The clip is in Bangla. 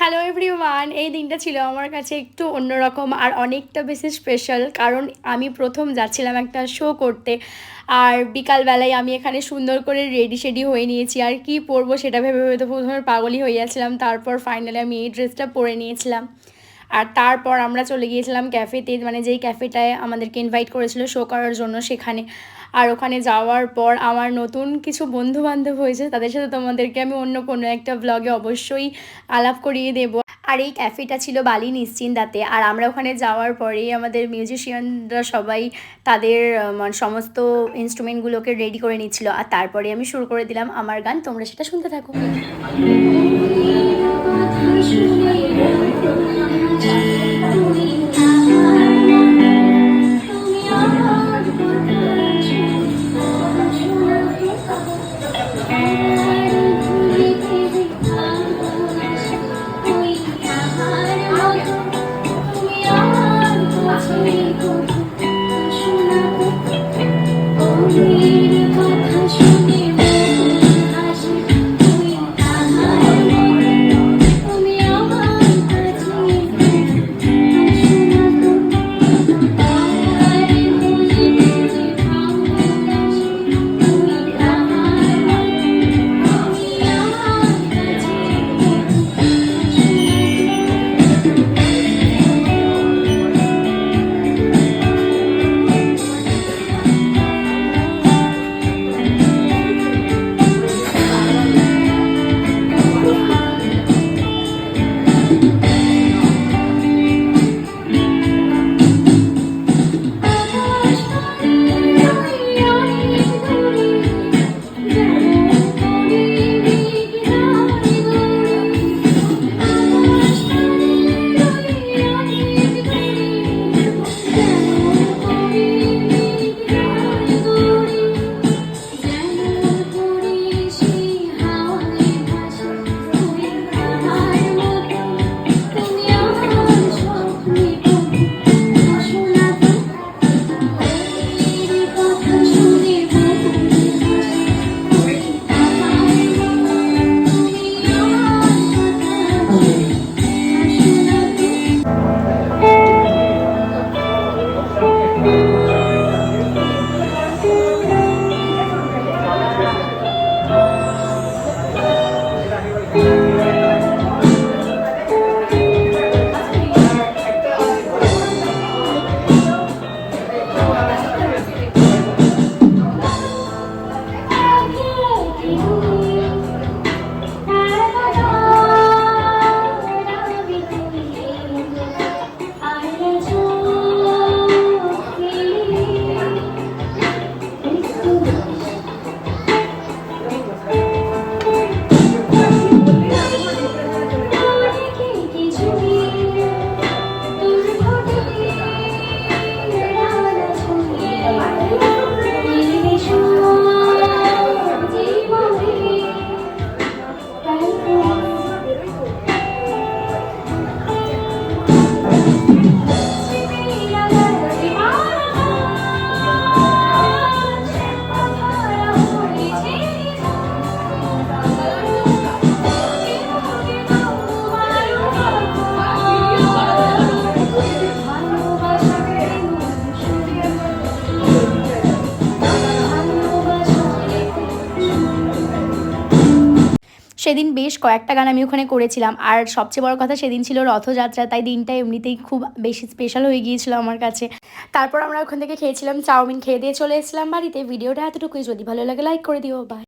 হ্যালো এভরিওয়ান, এই দিনটা ছিল আমার কাছে একটু অন্যরকম আর অনেকটা বেশি স্পেশাল। কারণ আমি প্রথম যাচ্ছিলাম একটা শো করতে। আর বিকালবেলায় আমি এখানে সুন্দর করে রেডি হয়ে নিয়েছি, আর কি পরবো সেটা ভেবে ভেবে তো প্রথমে পাগলই হয়ে যাচ্ছিলাম। তারপর ফাইনালি আমি এই ড্রেসটা পরে নিয়েছিলাম। আর তারপর আমরা চলে গিয়েছিলাম ক্যাফেতে, মানে যেই ক্যাফেটায় আমাদেরকে ইনভাইট করেছিল শো করার জন্য, সেখানে। আর ওখানে যাওয়ার পর আমার নতুন কিছু বন্ধু বান্ধব হয়েছে, তাদের সাথে তোমাদেরকে আমি অন্য কোনো একটা ব্লগে অবশ্যই আলাপ করিয়ে দেব। আর এই ক্যাফেটা ছিল বালি নিশ্চিন্দাতে। আর আমরা ওখানে যাওয়ার পরেই আমাদের মিউজিশিয়ানরা সবাই তাদের সমস্ত ইনস্ট্রুমেন্টগুলোকে রেডি করে নিচ্ছিল। আর তারপরে আমি শুরু করে দিলাম আমার গান, তোমরা সেটা শুনতে থাকো। সেদিন বেশ কয়েকটা গান আমি ওখানে করেছিলাম। আর সবচেয়ে বড় কথা, সেদিন ছিল রথযাত্রা, তাই দিনটা এমনিতেই খুব বেশি স্পেশাল হয়ে গিয়েছিল আমার কাছে। তারপর আমরা ওখান থেকে খেয়েছিলাম চাউমিন, খেয়ে দিয়ে চলে এসেছিলাম বাড়িতে। ভিডিওটা এতটুকুই, যদি ভালো লাগে লাইক করে দিও। বাই।